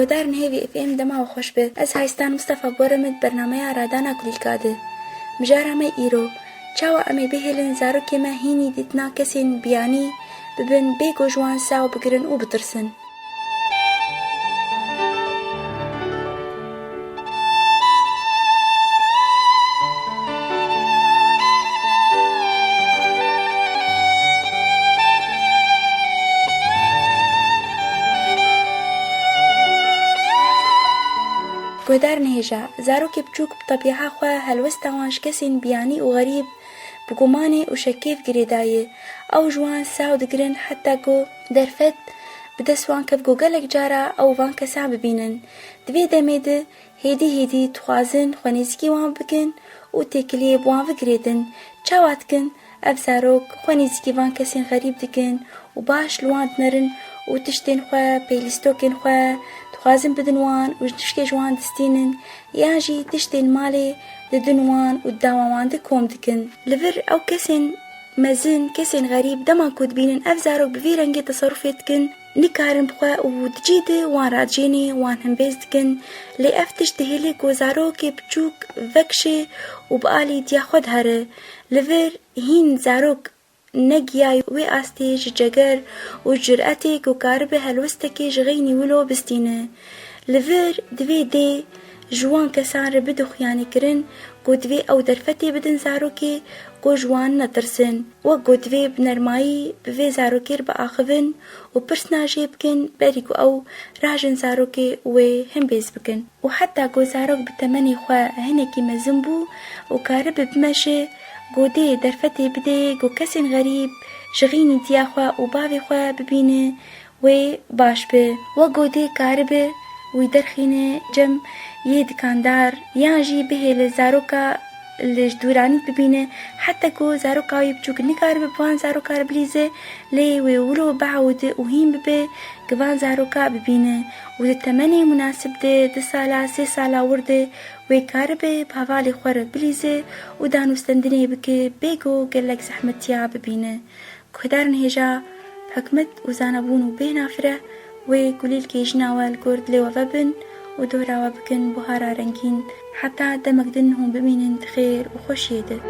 گودار نهیوی اف ام دما و خوش به از هایستان مصطفى بورمد برنامه رادانا کلیکاده مجارمه ایرو چاو امی بهلن زارو که ما هینی دیتنا کسین بیانی ببن بیگو جوان ساو بگرن و بترسن. گودار نهجا زارو که بچوک بطبیعه خواه هلوستوانش کسین بیانی و غریب بگمانه و شکیف گریدایه او جوان ساو دگرن حتی گو درفت بدسوان کف گو گلک جارا او وان کسا ببینن دوی دمیده هیدی تخوازن خوانیزگی وان بکن و تکلیه بوان بگریدن چاوات کن اف زاروک خوانیزگی وان کسین غریب دکن و باش لوان دنرن و تشتین خواه پیلیستوکن خواه تخوازن بدنوان و تشتی جوان دستینن یانجی تشتین مالی ددنوان و داوان دکوم دکن لفر او کسین مزن کسین غریب دما کود بینن اف زاروک بوی رنگی تصرفیت کن نکارن بخواه و دجیده وان راجینی وان هم بیز دکن لی اف تشتهیلی گو زاروک بچوک وکشه و بآلی دیا خود هره لفر هین زاروک نگیای وی آستیج جگر و جرأتی کو کارب هلوستکی جغینی ولو بستینه لفر دوی دی جوان کسان را بدو خیانی کرن کو دوی او درفتی بدن زاروکی کو جوان نترسن و کو دوی بنرمایی بوی زاروکیر با آخوین و پرسناجی بکن بری کو او راجن زاروکی و هم بیز بکن و حتی کو زاروک بتمنی خواه هنکی مزنبو و کارب بمشه گودی درفتی بده گو کسین غریب جغینی دیا خواه و باوی خواه ببینه و باش به و گودی کار به وی درخینه جم یه دکاندار یانجی بهل زاروکا لج دورانی ببینه حتی گو زاروکاوی بچوک نکار ببوان زاروکا بلیزه لی وی ولو بعود و هیم ببه گوان زاروکا ببینه و ده تمنی مناسب ده سالا 3 سالا ورده وی کار به بحوالی خور بلیزه و دانوستندنی بکه بیگو گلک زحمتیا ببینه کهدار نهجا حکمت و زانبون و بینافره و گلیل که جناوال گرد لیو وبن و دورا وبکن بهارا رنگین حتی دمک دنهم ببینن خیر و خوشیده